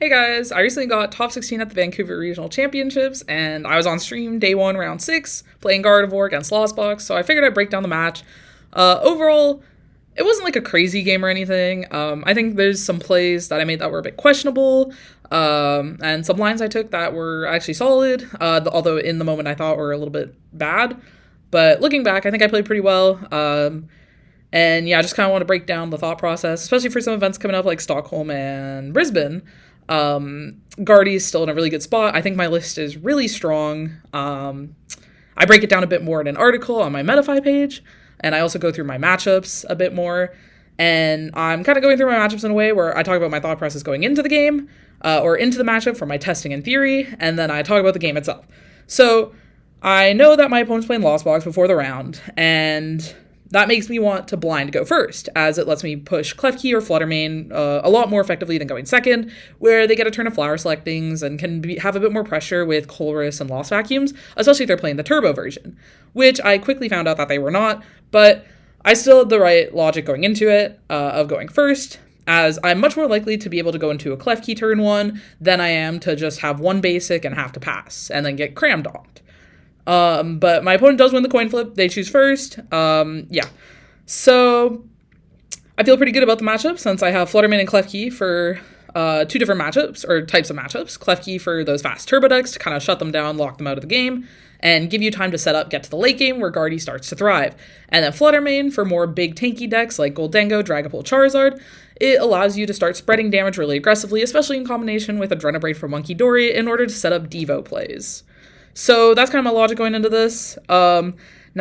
Hey guys, I recently got top 16 at the Vancouver Regional Championships, and I was on stream day 1, round 6, playing Gardevoir against Lostbox, so I figured I'd break down the match. Overall, it wasn't like a crazy game or anything. I think there's some plays that I made that were a bit questionable, and some lines I took that were actually solid, although in the moment I thought were a little bit bad. But looking back, I think I played pretty well. And yeah, I just kind of want to break down the thought process, especially for some events coming up like Stockholm and Brisbane. Guardy's still in a really good spot. I think my list is really strong. I break it down a bit more in an article on my Metafy page, and I also go through my matchups a bit more. And I'm kind of going through my matchups in a way where I talk about my thought process going into the game, or into the matchup for my testing and theory, and then I talk about the game itself. So I know that my opponent's playing Lost Box before the round, and that makes me want to blind go first, as it lets me push Klefki or Fluttermane a lot more effectively than going second, where they get a turn of flower selectings and can have a bit more pressure with Colress and Lost Vacuums, especially if they're playing the turbo version, which I quickly found out that they were not, but I still had the right logic going into it, of going first, as I'm much more likely to be able to go into a Klefki turn 1 than I am to just have one basic and have to pass, and then get cram donked. But my opponent does win the coin flip. They choose first. Yeah. So I feel pretty good about the matchup since I have Fluttermane and Klefki for two different matchups, or types of matchups. Klefki for those fast turbo decks to kind of shut them down, lock them out of the game, and give you time to set up, get to the late game where Guardy starts to thrive. And then Fluttermane for more big tanky decks like Goldengo, Dragapult, Charizard. It allows you to start spreading damage really aggressively, especially in combination with Adrenabrade for Monkey Dory in order to set up Devo plays. So that's kind of my logic going into this. Now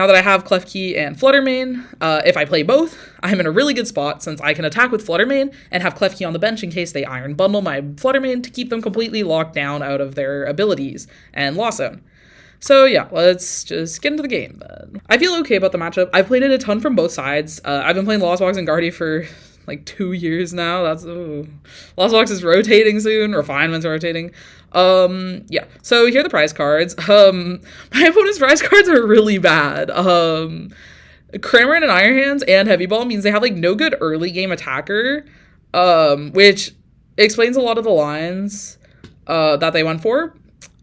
that I have Klefki and Fluttermane, if I play both, I'm in a really good spot since I can attack with Fluttermane and have Klefki on the bench in case they Iron Bundle my Fluttermane to keep them completely locked down out of their abilities and Lost Zone. So yeah, let's just get into the game then. I feel okay about the matchup. I've played it a ton from both sides. I've been playing Lost Box and Guardy for like 2 years now. Lost Box is rotating soon. Refinement's rotating. Yeah. So here are the prize cards. My opponent's prize cards are really bad. Cramorant and Iron Hands and Heavy Ball means they have like no good early game attacker, which explains a lot of the lines that they went for.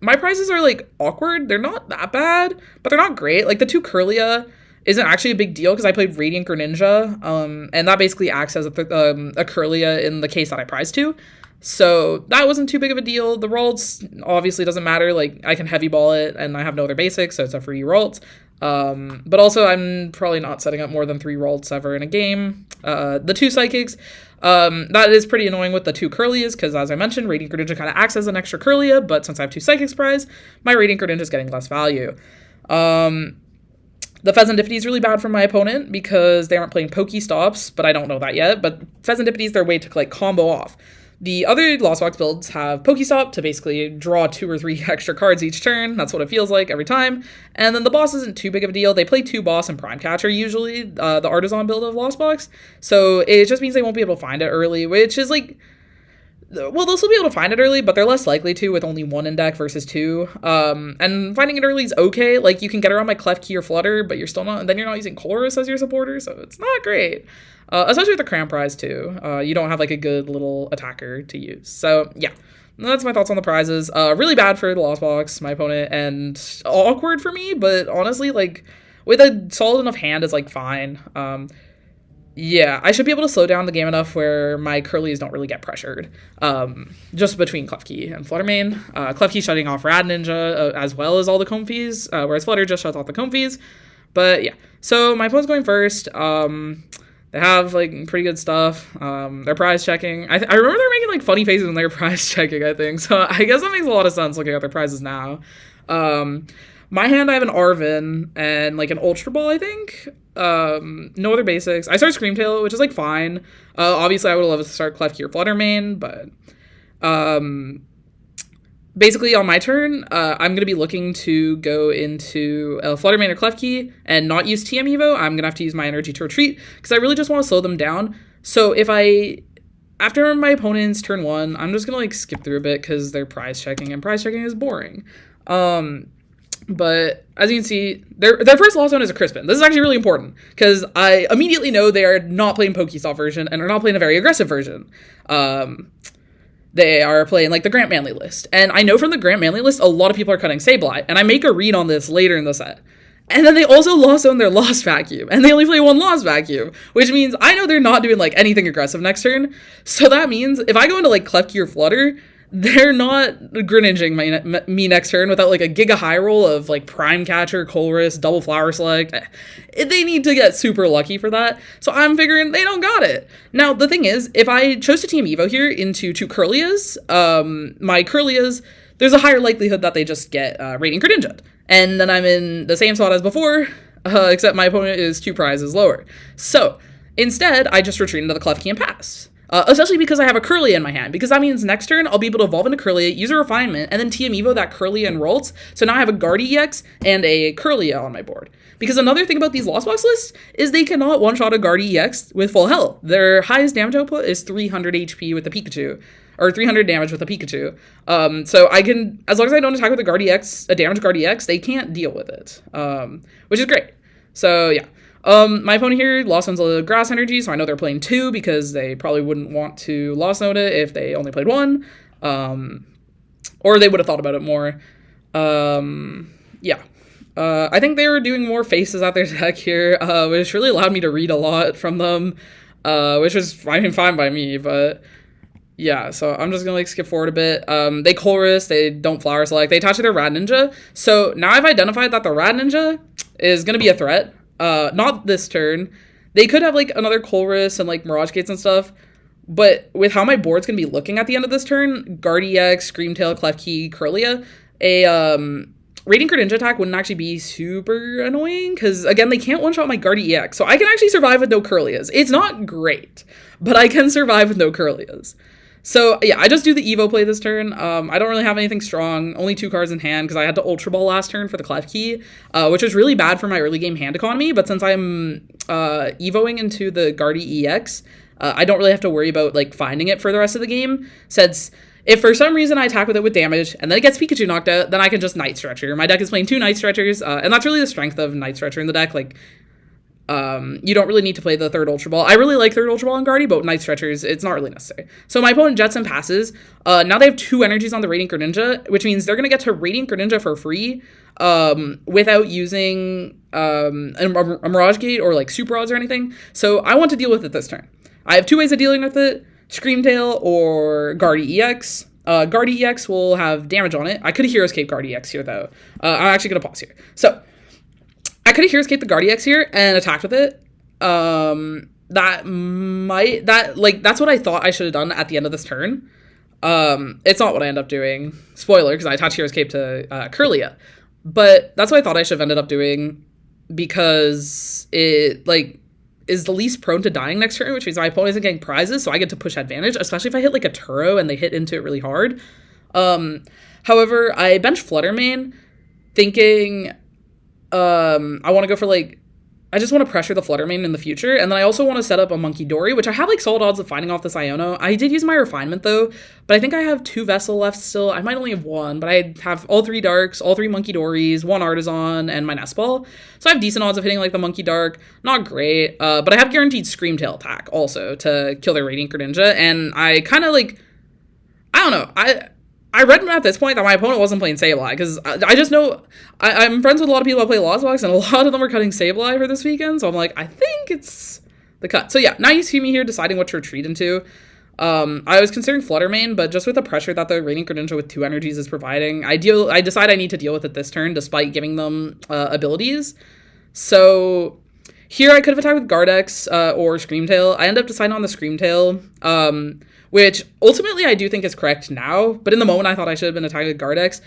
My prizes are like awkward. They're not that bad, but they're not great. Like the 2 Kirlia isn't actually a big deal because I played Radiant Greninja, and that basically acts as a Kirlia in the case that I prize 2. So that wasn't too big of a deal. The Ralts obviously doesn't matter. Like I can heavy ball it and I have no other basics, so it's a free Ralt. But also I'm probably not setting up more than 3 Ralts ever in a game. The 2 Psychics, that is pretty annoying with the 2 Kirlias because as I mentioned, Radiant Greninja kind of acts as an extra Kirlia, but since I have 2 Psychics prize, my Radiant Greninja is getting less value. The Pheasantipede is really bad for my opponent because they aren't playing Pokestops, but I don't know that yet. But Pheasantipede is their way to like combo off. The other Lost Box builds have Pokestop to basically draw 2 or 3 extra cards each turn. That's what it feels like every time. And then the boss isn't too big of a deal. They play 2 boss and Prime Catcher usually, the Artisan build of Lost Box. So it just means they won't be able to find it early, which is like, well, they'll still be able to find it early, but they're less likely to with only 1 in deck versus 2. And finding it early is okay. Like, you can get around my Klefki or Flutter, but you're not using Colress as your supporter, so it's not great. Especially with the Cram Prize, too. You don't have, like, a good little attacker to use. So, yeah. That's my thoughts on the prizes. Really bad for the Lost Box, my opponent, and awkward for me, but honestly, like, with a solid enough hand, it's, like, fine. Yeah, I should be able to slow down the game enough where my Curlies don't really get pressured. Just between Klefki and Fluttermane. Klefki shutting off Rad Ninja as well as all the Comfies, whereas Flutter just shuts off the Comfies. But yeah, so my opponent's going first. They have like pretty good stuff. They're prize checking. I remember they're making like funny faces when they're prize checking, I think. So I guess that makes a lot of sense looking at their prizes now. My hand, I have an Arven and like an Ultra Ball, I think. No other basics. I start Screamtail, which is like fine. Obviously, I would love to start Klefki or Fluttermane, but basically on my turn, I'm gonna be looking to go into Fluttermane or Klefki and not use TM Evo. I'm gonna have to use my energy to retreat because I really just want to slow them down. So if after my opponent's turn 1, I'm just gonna like skip through a bit because they're prize checking and prize checking is boring. But as you can see, their first Lost Zone is a Crispin. This is actually really important because I immediately know they are not playing Pokestop version and are not playing a very aggressive version. they are playing like the Grant Manley list. And I know from the Grant Manley list, a lot of people are cutting Sableye. And I make a read on this later in the set. And then they also lost on their Lost Vacuum. And they only play one Lost Vacuum. Which means I know they're not doing like anything aggressive next turn. So that means if I go into like Klefki or Flutter, they're not Greninjing me next turn without like a Giga High Roll of like Prime Catcher, Colress, Double Flower Select. They need to get super lucky for that. So I'm figuring they don't got it. Now, the thing is, if I chose to Team Evo here into 2 Kirlias, my Kirlias, there's a higher likelihood that they just get Radiant Greninja. And then I'm in the same spot as before, except my opponent is 2 prizes lower. So instead, I just retreat into the Klefki and pass. Especially because I have a Kirlia in my hand, because that means next turn I'll be able to evolve into Kirlia, use a Refinement, and then TM Evo that Kirlia and Ralts. So now I have a Guardy EX and a Kirlia on my board. Because another thing about these Lost Box lists is they cannot one-shot a Guardy EX with full health. Their highest damage output is 300 HP with the Pikachu, or 300 damage with a Pikachu. So I can, as long as I don't attack with a Guardy EX, a damaged Guardy EX, they can't deal with it, which is great. So yeah. My opponent here lost on the Grass Energy, so I know they're playing 2 because they probably wouldn't want to Lost Note it if they only played 1. Or they would have thought about it more. Yeah. I think they were doing more faces at their deck here, which really allowed me to read a lot from them, which was fine by me, but yeah, so I'm just gonna like skip forward a bit. They Colress, they don't Flower Select, they attach to their Rad Ninja, so now I've identified that the Rad Ninja is gonna be a threat. Not this turn. They could have, like, another Colress and, like, Mirage Gates and stuff. But with how my board's going to be looking at the end of this turn, Guardy EX, Screamtail, Klefki, Kirlia, a Radiant Greninja attack wouldn't actually be super annoying. Because, again, they can't one-shot my Guardy EX. So I can actually survive with no Kirlias. It's not great, but I can survive with no Kirlias. So, yeah, I just do the Evo play this turn. I don't really have anything strong. Only 2 cards in hand because I had to Ultra Ball last turn for the Klefki, which was really bad for my early game hand economy. But since I'm Evoing into the Guardy EX, I don't really have to worry about, like, finding it for the rest of the game. Since if for some reason I attack with it with damage and then it gets Pikachu knocked out, then I can just Night Stretcher. My deck is playing 2 Night Stretchers, and that's really the strength of Night Stretcher in the deck. Like, you don't really need to play the 3rd Ultra Ball. I really like 3rd Ultra Ball on Guardy, but Night Stretchers, it's not really necessary. So my opponent jets and passes. Now they have 2 energies on the Radiant Greninja, which means they're going to get to Radiant Greninja for free without using a Mirage Gate or like Super Odds or anything. So I want to deal with it this turn. I have 2 ways of dealing with it, Screamtail or Guardy EX. Guardy EX will have damage on it. I could have Hero's Cape Guardy EX here though. I'm actually going to pause here. So I could have Hero's Cape the Guardy EX here and attacked with it. That's what I thought I should have done at the end of this turn. It's not what I end up doing. Spoiler, because I attached Hero's Cape to Kirlia. But that's what I thought I should have ended up doing because it, like, is the least prone to dying next turn, which means my opponent isn't getting prizes, so I get to push advantage, especially if I hit, like, a Turo and they hit into it really hard. However, I bench Fluttermane thinking I want to go for, like, I just want to pressure the Fluttermane in the future, and then I also want to set up a Monkey Dory, which I have, like, solid odds of finding off this Iono. I did use my Refinement, though, but I think I have 2 Vessel left still. I might only have 1, but I have all 3 Darks, all 3 Monkey Dories, 1 Artisan, and my Nest Ball. So I have decent odds of hitting, like, the Monkey Dark. Not great, but I have guaranteed Screamtail attack, also, to kill their Radiant Greninja, and I kind of, like, I don't know, I read at this point that my opponent wasn't playing Sableye, because I just know, I'm friends with a lot of people that play Lost Box, and a lot of them are cutting Sableye for this weekend, so I'm like, I think it's the cut. So yeah, now you see me here deciding what to retreat into. I was considering Fluttermane, but just with the pressure that the Radiant Greninja with 2 energies is providing, I decide I need to deal with it this turn, despite giving them abilities. So here I could have attacked with Gardex or Screamtail. I end up deciding on the Screamtail, which ultimately I do think is correct now, but in the moment I thought I should have been attacking with Gardex.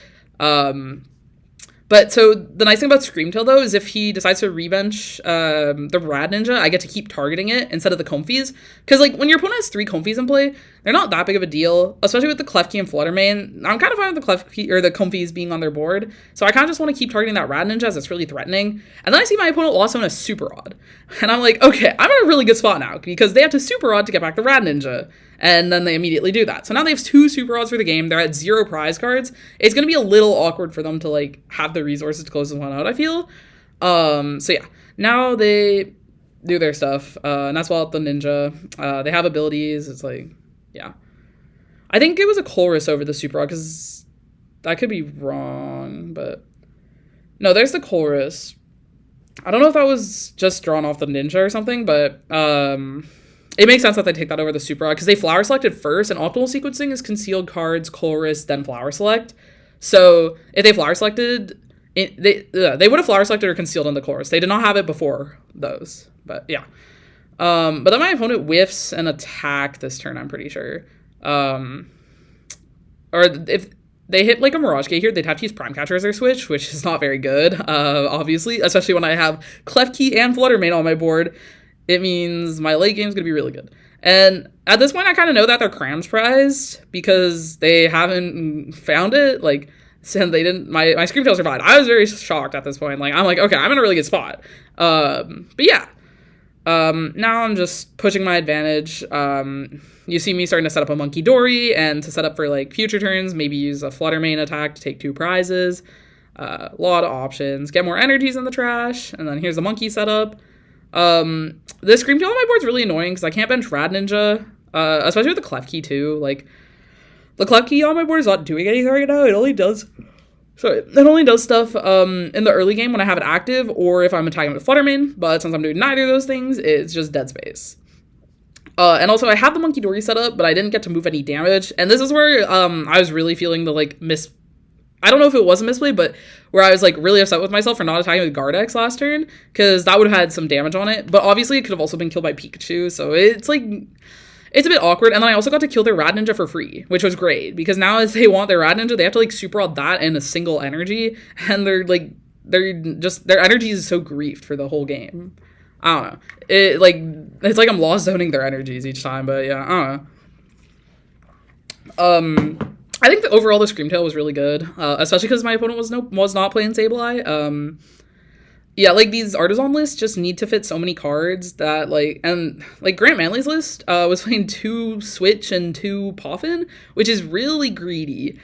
But so the nice thing about Screamtail, though, is if he decides to rebench the Rad Ninja, I get to keep targeting it instead of the Comfies. Because, like, when your opponent has 3 Comfies in play, they're not that big of a deal, especially with the Klefki and Fluttermane. I'm kind of fine with the Klefki or the Comfies being on their board, so I kind of just want to keep targeting that Rad Ninja as it's really threatening. And then I see my opponent lost on a Super Odd, and I'm like, okay, I'm in a really good spot now because they have to Super Odd to get back the Rad Ninja. And then they immediately do that. So now they have 2 Super Odds for the game. They're at 0 prize cards. It's going to be a little awkward for them to, like, have the resources to close this one out, I feel. So yeah. Now they do their stuff. And that's all the ninja. They have abilities. It's like, yeah. I think it was a Chorus over the Super Rod, because I could be wrong, but no, there's the Chorus. I don't know if that was just drawn off the Ninja or something, but it makes sense that they take that over the Super Rod, because they flower selected first, and optimal sequencing is concealed cards, Chorus, then flower select. So if they flower selected, they would have flower selected or concealed in the Chorus. They did not have it before those, but yeah. But then my opponent whiffs an attack this turn, I'm pretty sure. Or if they hit like a Mirage Gate here, they'd have to use Prime Catcher as their switch, which is not very good, obviously, especially when I have Klefki and Fluttermane on my board. It means my late game is going to be really good. And at this point, I kind of know that they're Crams prized because they haven't found it. Like, and they didn't, my Screamtail survived. I was very shocked at this point. Like, I'm like, okay, I'm in a really good spot. But yeah. Now I'm just pushing my advantage. You see me starting to set up a Monkey Dory, and to set up for like future turns, maybe use a Fluttermane attack to take 2 prizes. A lot of options. Get more energies in the trash, and then here's the monkey setup. The Screamtail on my board is really annoying because I can't bench Rad Ninja, especially with the Klefki too. Like, the Klefki on my board is not doing anything right now. It only does stuff in the early game when I have it active, or if I'm attacking with Fluttermane, but since I'm doing neither of those things, it's just dead space. And also I have the Monkey Dory set up, but I didn't get to move any damage, and this is where I was really feeling the like I don't know if it was a misplay, but where I was like really upset with myself for not attacking with Gardex last turn, because that would have had some damage on it, but obviously it could have also been killed by Pikachu, so it's like, it's a bit awkward. And then I also got to kill their Rad Ninja for free, which was great, because now if they want their Rad Ninja, they have to like Super Rod that in a single energy, and their energy is so griefed for the whole game. I don't know. It's like I'm lost zoning their energies each time, but yeah, I don't know. I think overall the Screamtail was really good, especially because my opponent was not playing Sableye. Yeah, like these Artisan lists just need to fit so many cards that Grant Manley's list was playing 2 Switch and 2 Poffin, which is really greedy.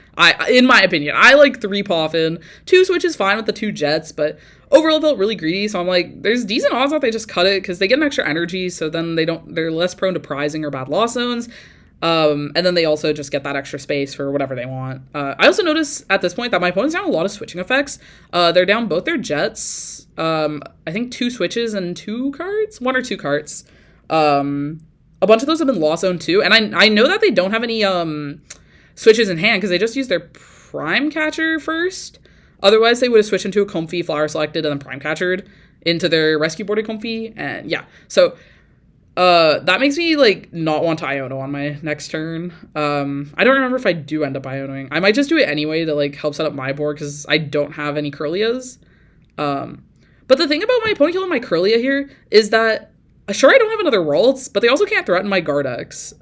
In my opinion, I like 3 Poffin, 2 Switch is fine with the 2 Jets, but overall it felt really greedy. So I'm like, there's decent odds that they just cut it because they get an extra energy, so then they're less prone to prizing or bad loss zones. And then they also just get that extra space for whatever they want. I also notice at this point that my opponent's down a lot of switching effects. They're down both their Jets, I think 2 switches and 2 cards? 1 or 2 cards. A bunch of those have been lost zone too. And I know that they don't have any switches in hand because they just used their Prime Catcher first. Otherwise, they would have switched into a Comfy, Flower Selected, and then Prime Catchered into their Rescue Boarded Comfy. And yeah, so that makes me like not want to Iono on my next turn. I don't remember if I do end up Ionoing. I might just do it anyway to like help set up my board because I don't have any Curlias. But the thing about my opponent killing my Curlia here is that sure I don't have another Ralts, but they also can't threaten my Gardex.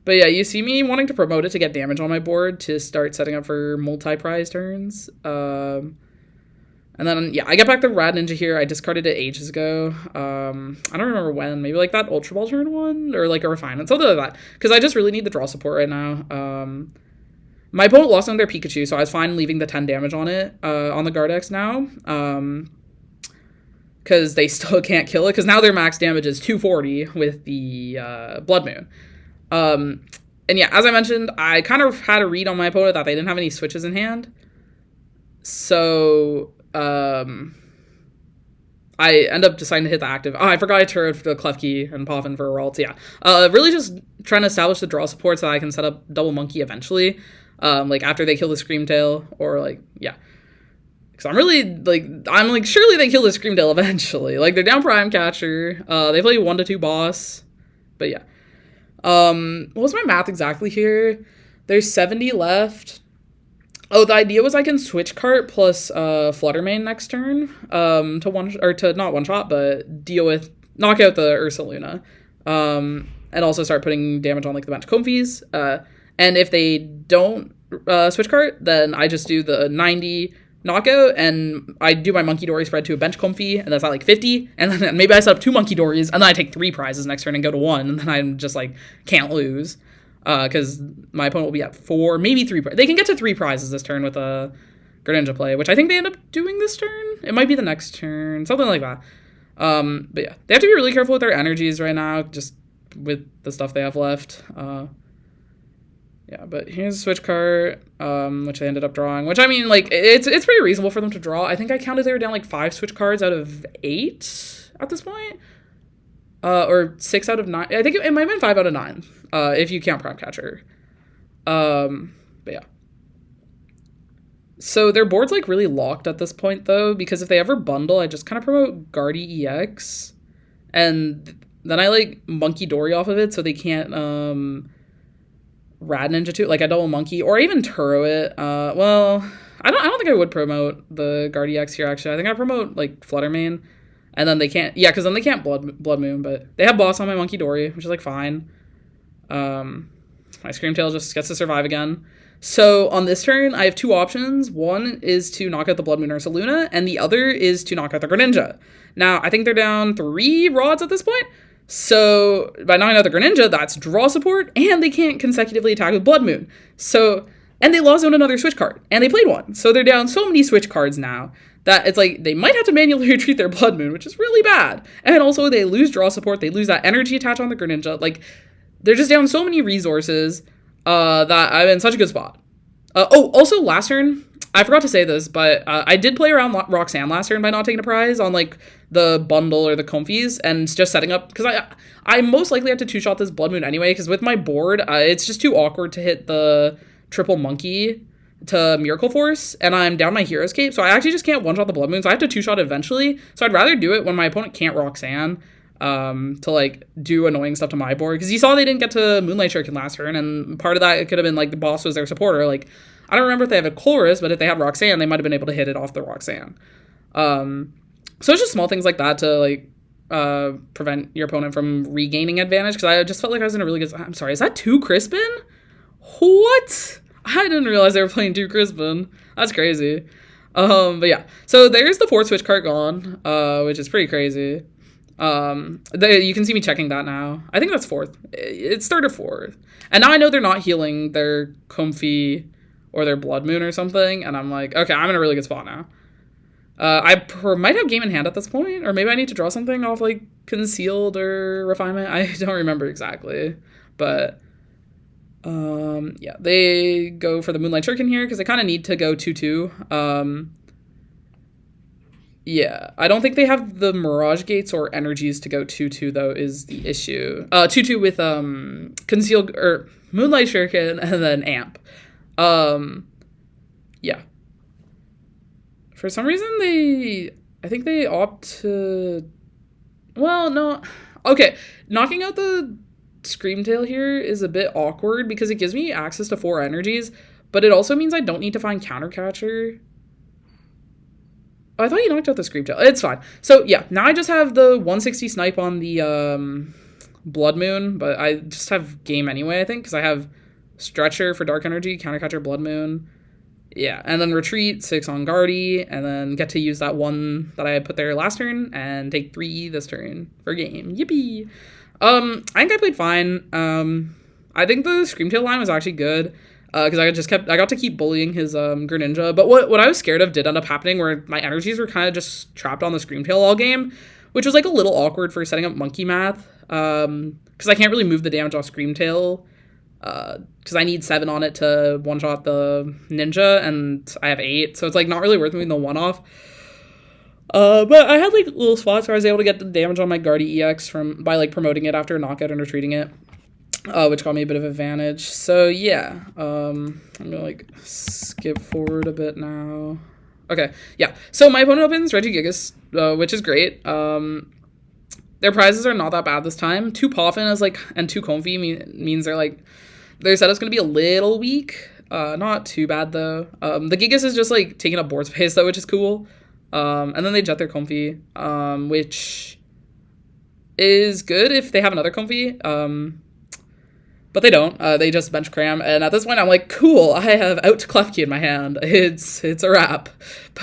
But yeah, you see me wanting to promote it to get damage on my board to start setting up for multi-prize turns. And then, yeah, I get back the Rad Ninja here. I discarded it ages ago. I don't remember when. Maybe, like, that Ultra Ball turn one? Or, like, a Refinement. Something like that. Because I just really need the draw support right now. My opponent lost on their Pikachu, so I was fine leaving the 10 damage on it, on the Gardex now. Because they still can't kill it. Because now their max damage is 240 with the Blood Moon. And, yeah, as I mentioned, I kind of had a read on my opponent that they didn't have any switches in hand. So I end up deciding to hit the active. Oh, I forgot I turned for the Klefki and Poffin for a Ralts. Yeah. Really just trying to establish the draw support so that I can set up Double Monkey eventually. Like after they kill the Screamtail or like, yeah. Because I'm like, surely they kill the Screamtail eventually. Like they're down Prime Catcher. They play 1-2 boss. But yeah. What was my math exactly here? There's 70 left. Oh, the idea was I can switch cart plus Fluttermane next turn to not one shot, but knock out the Ursaluna, and also start putting damage on like the bench Comfies. And if they don't switch cart, then I just do the 90 knockout, and I do my Monkey Dory spread to a bench Comfy, and that's at like 50, and then maybe I set up 2 Monkey Dories, and then I take 3 prizes next turn and go to 1, and then I'm just like can't lose. Because my opponent will be at 4, maybe 3. They can get to 3 prizes this turn with a Greninja play, which I think they end up doing this turn. It might be the next turn, something like that. But yeah, they have to be really careful with their energies right now, just with the stuff they have left. Yeah, but here's a switch card, which I ended up drawing, which I mean, like, it's pretty reasonable for them to draw. I think I counted they were down like 5 switch cards out of 8 at this point. Or 6 out of 9. I think it might have been 5 out of 9, if you count Prime Catcher. But yeah. So their board's like really locked at this point though, because if they ever bundle, I just kind of promote Guardy EX, and then I like Monkey Dory off of it so they can't Rad Ninja too, like I double Monkey, or even Turo it. Well, I don't think I would promote the Guardy EX here actually. I think I promote like Fluttermane, and then they can't, yeah, because then they can't Blood Moon, but they have Boss on my Monkey Dory, which is like fine. My Screamtail just gets to survive again. So on this turn, I have 2 options. One is to knock out the Blood Moon Ursaluna, and the other is to knock out the Greninja. Now, I think they're down 3 rods at this point. So by knocking out the Greninja, that's draw support, and they can't consecutively attack with Blood Moon. So, and they lost on another switch card, and they played one. So they're down so many switch cards now that it's like they might have to manually retreat their Blood Moon, which is really bad. And also they lose draw support, they lose that energy attach on the Greninja. Like, they're just down so many resources that I'm in such a good spot. Also last turn, I forgot to say this, but I did play around Roxanne last turn by not taking a prize on like the bundle or the Comfies and just setting up, because I most likely have to 2-shot this Blood Moon anyway, because with my board, it's just too awkward to hit the triple Monkey to Miracle Force, and I'm down my Hero's Cape, so I actually just can't 1-shot the Blood Moon, so I have to 2-shot eventually, so I'd rather do it when my opponent can't Roxanne, to like do annoying stuff to my board, because you saw they didn't get to Moonlight Shuriken last turn, and part of that, it could have been like the boss was their supporter. Like, I don't remember if they have a Chorus, but if they had Roxanne, they might have been able to hit it off the Roxanne. So it's just small things like that to like prevent your opponent from regaining advantage, because I just felt like I was in a really good... I'm sorry, is that 2 Crispin? What? I didn't realize they were playing 2 Crispin. That's crazy. But yeah, so there's the 4th switch card gone, which is pretty crazy. You can see me checking that now. I think that's 4th. It's 3rd or 4th. And now I know they're not healing their Comfy or their Blood Moon or something, and I'm like, okay, I'm in a really good spot now. I might have game in hand at this point, or maybe I need to draw something off like Concealed or Refinement. I don't remember exactly, but yeah, they go for the Moonlight Shuriken here because they kind of need to go 2-2. Yeah, I don't think they have the Mirage Gates or energies to go 2-2 though, is the issue. 2-2 with Concealed or Moonlight Shuriken and then Amp. Yeah. For some reason I think they opt to, well, no. Okay, knocking out the Screamtail here is a bit awkward because it gives me access to 4 energies, but it also means I don't need to find Countercatcher. Oh, I thought you knocked out the Screamtail. It's fine. So yeah, now I just have the 160 snipe on the Blood Moon, but I just have game anyway, I think, because I have Stretcher for Dark Energy, Countercatcher, Blood Moon. Yeah, and then retreat 6 on Guardy, and then get to use that 1 that I put there last turn, and take 3 this turn for game. Yippee! I think I played fine. I think the Screamtail line was actually good, because I got to keep bullying his Greninja. But what I was scared of did end up happening, where my energies were kind of just trapped on the Screamtail all game, which was like a little awkward for setting up Monkey Math, because I can't really move the damage off Screamtail, because I need 7 on it to one-shot the Ninja, and I have 8, so it's like not really worth moving the 1 off. But I had like little spots where I was able to get the damage on my Guardy EX by like promoting it after a knockout and retreating it, which got me a bit of advantage. So yeah, I'm gonna like skip forward a bit now. Okay, yeah. So my opponent opens Regigigas, which is great. Their prizes are not that bad this time. 2 Poffin is like, and 2 Comfy means they're like, their setup's gonna be a little weak. Not too bad though. The Gigas is just like taking up board space though, which is cool. And then they jet their Comfy, which is good if they have another Comfy. But they don't. They just bench cram, and at this point I'm like, cool, I have out to Klefki in my hand. It's a wrap.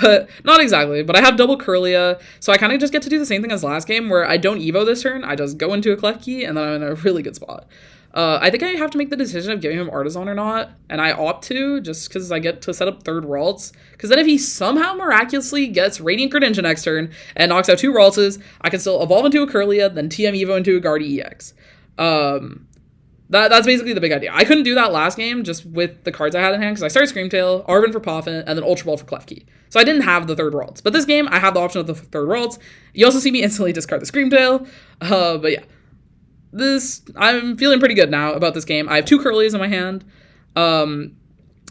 But not exactly. But I have double Curlia, so I kind of just get to do the same thing as last game, where I don't Evo this turn, I just go into a Klefki, and then I'm in a really good spot. I think I have to make the decision of giving him Artisan or not, and I opt to, just because I get to set up 3rd Ralts, because then if he somehow miraculously gets Radiant Greninja next turn, and knocks out 2 Raltses, I can still evolve into a Curlia, then TM Evo into a Guardy EX. That's basically the big idea. I couldn't do that last game just with the cards I had in hand because I started Screamtail, Arven for Poffin, and then Ultra Ball for Klefki. So I didn't have the third Worlds. But this game, I have the option of the third Worlds. You also see me instantly discard the Screamtail. But yeah. I'm feeling pretty good now about this game. I have 2 Curlies in my hand. I don't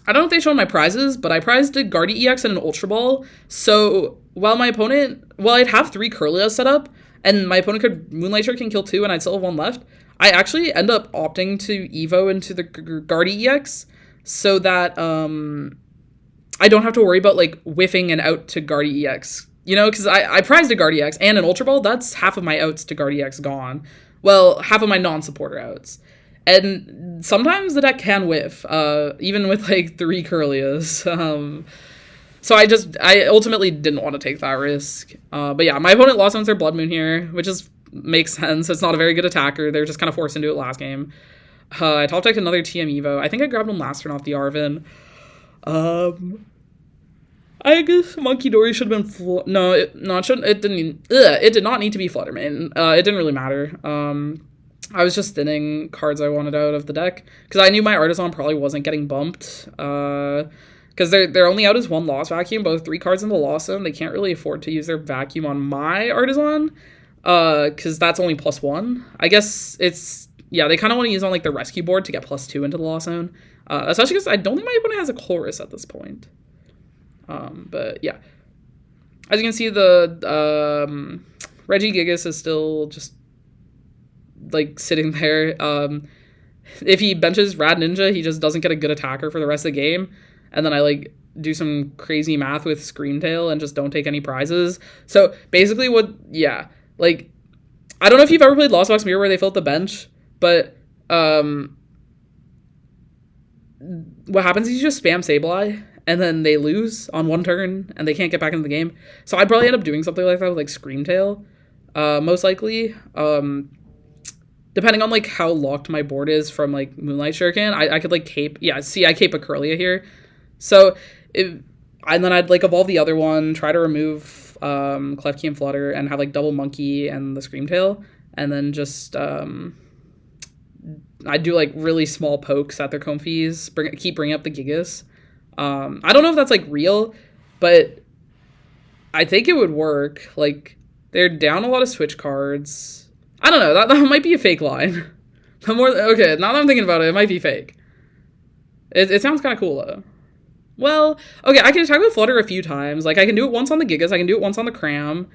know if they showed my prizes, but I prized a Guardi EX and an Ultra Ball. So while I'd have 3 Curlias set up, and my opponent could Moonlight Shirt and kill 2, and I'd still have 1 left, I actually end up opting to Evo into the Guardi EX so that I don't have to worry about, like, whiffing and out to Guardi EX. You know, because I prized a Guardi EX and an Ultra Ball. That's half of my outs to Guardi EX gone. Well, half of my non-supporter outs. And sometimes the deck can whiff, even with, like, 3 Curlias. So I ultimately didn't want to take that risk. But yeah, my opponent lost on their Blood Moon here, which makes sense. It's not a very good attacker. They're just kind of forced into it last game. I top decked another TM Evo. I think I grabbed him last turn off the Arven. I guess Monkey Dory should have been it did not need to be Fluttermane. It didn't really matter. I was just thinning cards I wanted out of the deck because I knew my Artisan probably wasn't getting bumped. Because they're only out as 1 Lost Vacuum, both 3 cards in the Lost Zone. They can't really afford to use their Vacuum on my Artisan. Because that's only +1. I guess they kind of want to use on, like, the rescue board to get +2 into the Lost Zone. Especially because I don't think my opponent has a Chorus at this point. But yeah. As you can see, the Regigigas is still just, like, sitting there. If he benches Rad Ninja, he just doesn't get a good attacker for the rest of the game. And then I, like, do some crazy math with Screamtail and just don't take any prizes. So basically like, I don't know if you've ever played Lost Box Mirror where they fill up the bench, but what happens is you just spam Sableye, and then they lose on 1 turn, and they can't get back into the game. So I'd probably end up doing something like that with, like, Screamtail, most likely. Depending on, like, how locked my board is from, like, Moonlight Shuriken, I could, like, cape. Yeah, see, I cape a Curlia here. So, and then I'd, like, evolve the other one, try to remove Klefki and Flutter, and have, like, double Monkey and the Screamtail, and then just I'd do, like, really small pokes at their Comfies, keep bringing up the Gigas. I don't know if that's, like, real, but I think it would work. Like, they're down a lot of switch cards. I don't know, that might be a fake line. Okay, now that I'm thinking about it, it might be fake. It sounds kind of cool, though. Well, okay, I can attack with Flutter a few times. Like, I can do it once on the Gigas, I can do it once on the Cram.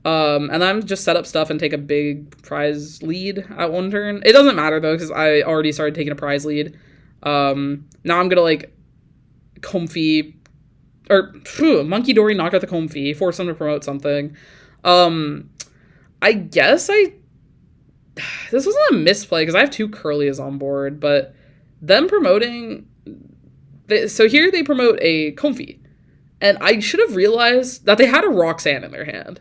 And then just set up stuff and take a big prize lead at 1 turn. It doesn't matter, though, because I already started taking a prize lead. Now I'm gonna, like, Comfy, or Monkey Dory knock out the Comfy, force them to promote something. I guess this wasn't a misplay, because I have 2 Curlias on board, but them promoting... So here they promote a Comfy, and I should have realized that they had a Roxanne in their hand.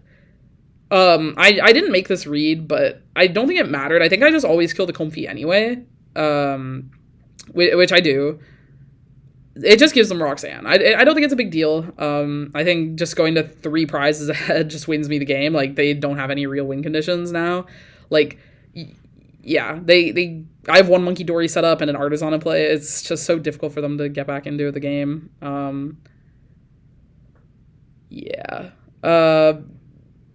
I didn't make this read, but I don't think it mattered. I think I just always kill the Comfy anyway, which I do. It just gives them Roxanne. I don't think it's a big deal. I think just going to 3 prizes ahead just wins me the game. Like, they don't have any real win conditions now. Like, yeah, I have 1 Monkey Dory set up and an Artisan in play. It's just so difficult for them to get back into the game. Yeah.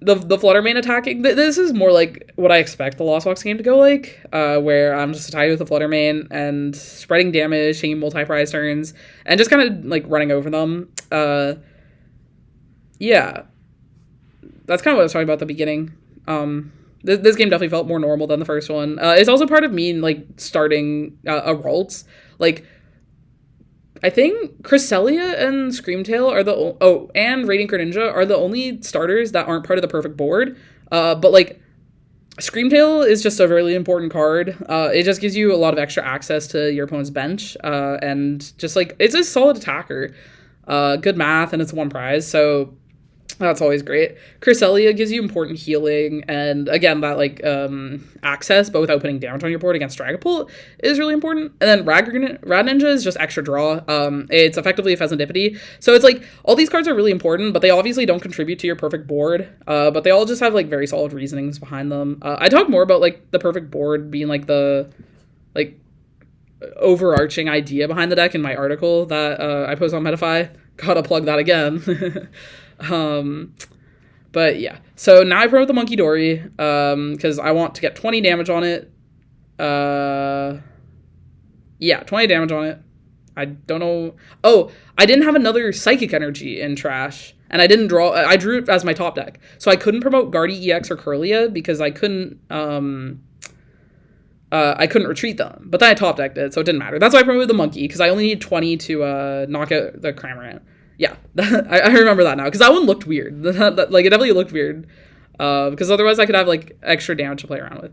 The Fluttermane attacking, this is more like what I expect the Lost Box game to go like, where I'm just attacking with the Fluttermane and spreading damage, taking multi-prize turns, and just kind of, like, running over them. Yeah. That's kind of what I was talking about at the beginning. This game definitely felt more normal than the first one. It's also part of me, like, starting a Ralts. Like, I think Cresselia and Screamtail are and Radiant Greninja are the only starters that aren't part of the perfect board. But, like, Screamtail is just a really important card. It just gives you a lot of extra access to your opponent's bench. And just, like, it's a solid attacker. Good math, and it's 1 prize, so that's always great. Cresselia gives you important healing, and again, that, like, access, but without putting damage on your board against Dragapult is really important. And then Rad Ninja is just extra draw. It's effectively a Pheasantipity. So it's like, all these cards are really important, but they obviously don't contribute to your perfect board. But they all just have, like, very solid reasonings behind them. I talk more about, like, the perfect board being, like, the like overarching idea behind the deck in my article that I post on Metafy. Gotta plug that again. But yeah, so now I promote the Monkey Dory because I want to get 20 damage on it. Yeah, 20 damage on it. I don't know. Oh, I didn't have another Psychic Energy in Trash, and I didn't draw. I drew it as my top deck, so I couldn't promote Guardy EX or Curlia because I couldn't retreat them. But then I top decked it, so it didn't matter. That's why I promoted the Monkey because I only need 20 to knock out the Cramorant. Yeah, I remember that now because that one looked weird. Like it definitely looked weird because otherwise I could have like extra damage to play around with.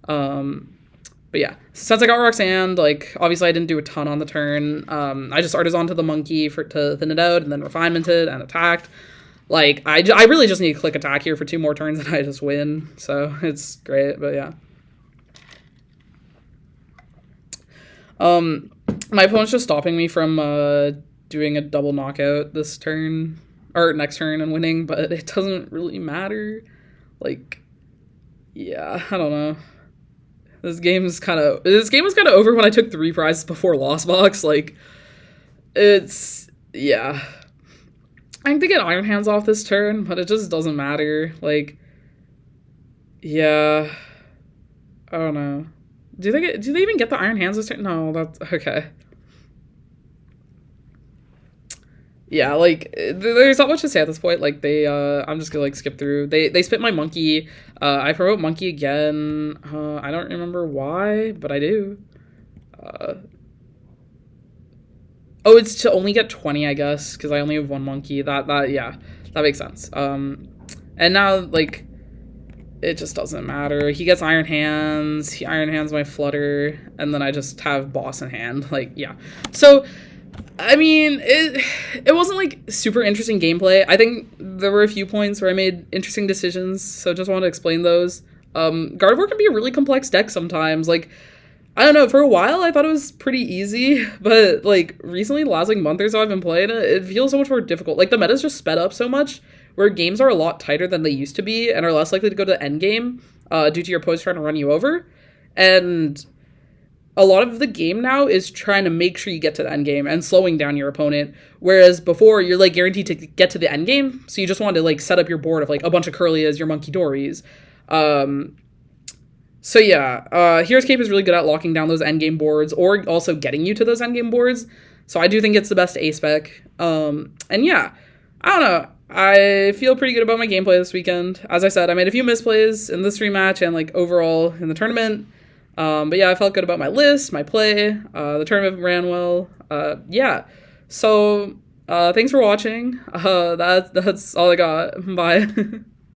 But yeah, since I got Roxanne, like obviously I didn't do a ton on the turn. I just artisan to the Monkey to thin it out and then refinemented and attacked. Like I really just need to click attack here for 2 more turns and I just win. So it's great, but yeah. My opponent's just stopping me from doing a double knockout this turn or next turn and winning, but it doesn't really matter. Like, yeah, I don't know. This game was kind of over when I took 3 prizes before Lost Box. Like, it's, yeah. I think they get Iron Hands off this turn, but it just doesn't matter. Like, yeah. I don't know. Do they even get the Iron Hands this turn? No, that's okay. Yeah, like there's not much to say at this point. Like they I'm just gonna like skip through. They spit my Monkey. I promote Monkey again. I don't remember why, but I do. Oh, it's to only get 20, I guess, because I only have 1 Monkey. That yeah, that makes sense. And now like it just doesn't matter. He gets Iron Hands. He Iron Hands my Flutter, and then I just have Boss in hand. Like yeah, so. I mean, it wasn't, like, super interesting gameplay. I think there were a few points where I made interesting decisions, so just wanted to explain those. Gardevoir can be a really complex deck sometimes. Like, I don't know, for a while I thought it was pretty easy, but, like, recently, the last, like, month or so I've been playing it, it feels so much more difficult. Like, the meta's just sped up so much, where games are a lot tighter than they used to be, and are less likely to go to the end game, due to your opponents trying to run you over. And a lot of the game now is trying to make sure you get to the end game and slowing down your opponent. Whereas before, you're like guaranteed to get to the end game. So you just wanted to like set up your board of like a bunch of Curlias, your Monkey Dories. So yeah, Hero's Cape is really good at locking down those end game boards or also getting you to those end game boards. So I do think it's the best A-spec. And yeah, I don't know. I feel pretty good about my gameplay this weekend. As I said, I made a few misplays in this rematch and like overall in the tournament. But yeah, I felt good about my list, my play, the tournament ran well, yeah, so, thanks for watching, that's all I got, bye.